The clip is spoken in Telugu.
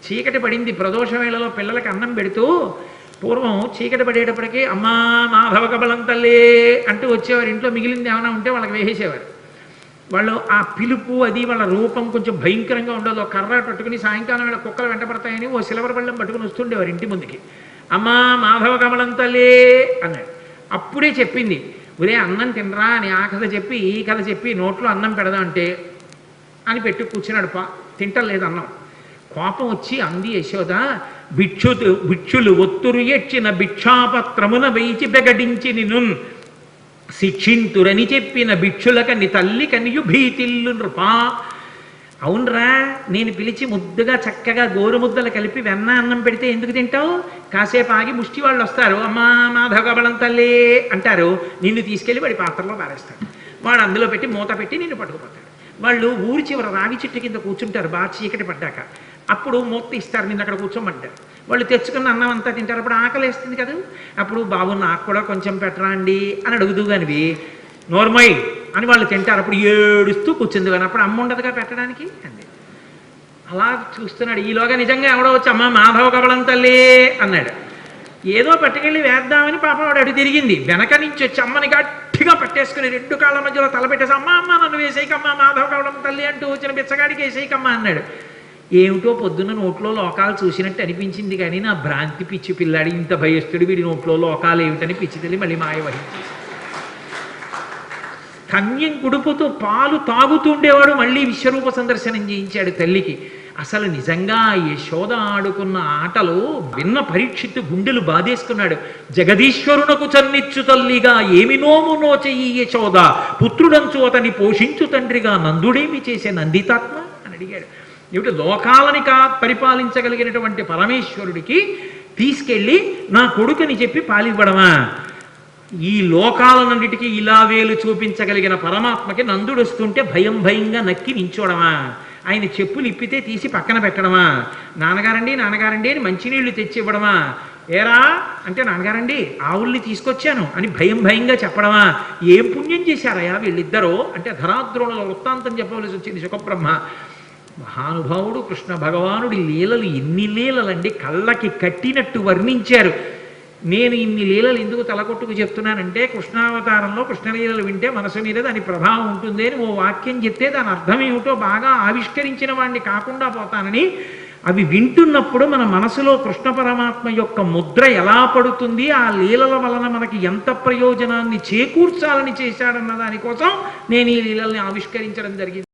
చీకటి పడింది ప్రదోష వేళలో పిల్లలకి అన్నం పెడుతూ పూర్వం చీకటి పడేటప్పటికీ అమ్మా మాధవ కబలం తల్లే అంటూ వచ్చేవారు. ఇంట్లో మిగిలింది ఏమైనా ఉంటే వాళ్ళకి వేసేసేవారు. వాళ్ళు ఆ పిలుపు అది వాళ్ళ రూపం కొంచెం భయంకరంగా ఉండదు. ఒక కర్ర పట్టుకుని సాయంకాలం వేళ కుక్కలు వెంటపడతాయని ఓ సిల్వర్ బళ్ళం పట్టుకుని వస్తుండేవారు ఇంటి ముందుకి. అమ్మా మాధవ కమలం తల్లే అన్నాడు. అప్పుడే చెప్పింది, ఒరే అన్నం తినరా అని ఆ కథ చెప్పి ఈ కథ చెప్పి నోట్లో అన్నం పెడదాం అంటే అని పెట్టి కూర్చున్నాడు. తింటలేదు అన్నం. కోపం వచ్చి అంది యశోద, భిక్షులు ఒత్తురు ఎచ్చిన భిక్షాపత్రమున వేచి బెగడించి నిన్ను శిక్షింతురని చెప్పిన భిక్షులకని తల్లి కనియు భీతిల్లు నృపా. అవునరా, నేను పిలిచి ముద్దుగా చక్కగా గోరుముద్దలు కలిపి వెన్న అన్నం పెడితే ఎందుకు తింటావు? కాసేపు ఆగి ముష్టి వాళ్ళు వస్తారు, అమ్మా మాధవగబలం తల్లి అంటారు, నిన్ను తీసుకెళ్ళి వాడి పాత్రలో పారేస్తాడు. వాడు అందులో పెట్టి మూత పెట్టి నిన్ను పట్టుకుపోతాడు. వాళ్ళు ఊరి చివర రావి చెట్టు కింద కూర్చుంటారు బాగా చీకటి పడ్డాక. అప్పుడు మూత ఇస్తారు, నిన్ను అక్కడ కూర్చోమంటారు. వాళ్ళు తెచ్చుకున్న అన్నం అంతా తింటారు. అప్పుడు ఆకలి వేస్తుంది కదా, అప్పుడు బాబు నాకు కూడా కొంచెం పెట్టరా అండి అని అడుగుతూ కానివి నోర్మై అని వాళ్ళు తింటారు. అప్పుడు ఏడుస్తూ కూర్చుంది కానీ అప్పుడు అమ్మ ఉండదుగా పెట్టడానికి అంది. అలా చూస్తున్నాడు. ఈలోగా నిజంగా ఎవడో వచ్చి అమ్మ మాధవ కబలం తల్లి అన్నాడు. ఏదో పట్టుకెళ్ళి వేద్దామని పాపం వాడు అటు తిరిగింది. వెనక నుంచి వచ్చి అమ్మని గట్టిగా పట్టేసుకుని రెండు కాళ్ళ మధ్యలో తలపెట్టేసి అమ్మ అమ్మ నన్ను వేసేయకమ్మా మాధవ కబలం తల్లి అంటూ వచ్చిన బిచ్చగాడికి వేసేయకమ్మా అన్నాడు. ఏమిటో పొద్దున్న నోట్లో లోకాలు చూసినట్టు అనిపించింది కానీ నా భ్రాంతి పిచ్చి పిల్లాడి ఇంత భయస్తుడు వీడి నోట్లో లోకాలు ఏమిటని పిచ్చి తెలియ మళ్ళీ మాయ వహించి కన్యం కుడుపుతూ పాలు తాగుతుండేవాడు. మళ్ళీ విశ్వరూప సందర్శనం చేయించాడు తల్లికి. అసలు నిజంగా యశోద ఆడుకున్న ఆటలో విన్న పరీక్షిత్తు గుండెలు బాధేసుకున్నాడు. జగదీశ్వరునకు చన్నిచ్చు తల్లిగా ఏమి నోము నోచెయ్యి యశోద, పుత్రుడంచు అతని పోషించు తండ్రిగా నందుడేమి చేసే నందితాత్మ అని అడిగాడు. ఏమిటి లోకాలని పరిపాలించగలిగినటువంటి పరమేశ్వరుడికి తీసుకెళ్ళి నా కొడుకుని చెప్పి పాలివ్వడమా? ఈ లోకాలన్నిటికీ ఇలా వేలు చూపించగలిగిన పరమాత్మకి నందుడు వస్తుంటే భయం భయంగా నక్కి నించోడమా? ఆయన చెప్పులు ఇప్పితే తీసి పక్కన పెట్టడమా? నాన్నగారండి నాన్నగారండి అని మంచినీళ్లు తెచ్చి ఇవ్వడమా? ఏరా అంటే నాన్నగారండి ఆవుల్ని తీసుకొచ్చాను అని భయం భయంగా చెప్పడమా? ఏం పుణ్యం చేశారయా వీళ్ళిద్దరూ అంటే ధరాద్రోణుల వృత్తాంతం చెప్పవలసి వచ్చింది సుఖబ్రహ్మ. మహానుభావుడు కృష్ణ భగవానుడి లీలలు ఎన్ని లీలలండి, కళ్ళకి కట్టినట్టు వర్ణించారు. నేను ఇన్ని లీలలు ఎందుకు తలకొట్టుకు చెప్తున్నానంటే కృష్ణావతారంలో కృష్ణలీలలు వింటే మనసు మీద దాని ప్రభావం ఉంటుంది అని ఓ వాక్యం చెప్తే దాని అర్థం ఏమిటో బాగా ఆవిష్కరించిన వాడిని కాకుండా పోతానని. అవి వింటున్నప్పుడు మన మనసులో కృష్ణ పరమాత్మ యొక్క ముద్ర ఎలా పడుతుంది, ఆ లీలల వలన మనకి ఎంత ప్రయోజనాన్ని చేకూర్చాలని చేశాడన్న దానికోసం నేను ఈ లీలల్ని ఆవిష్కరించడం జరిగింది.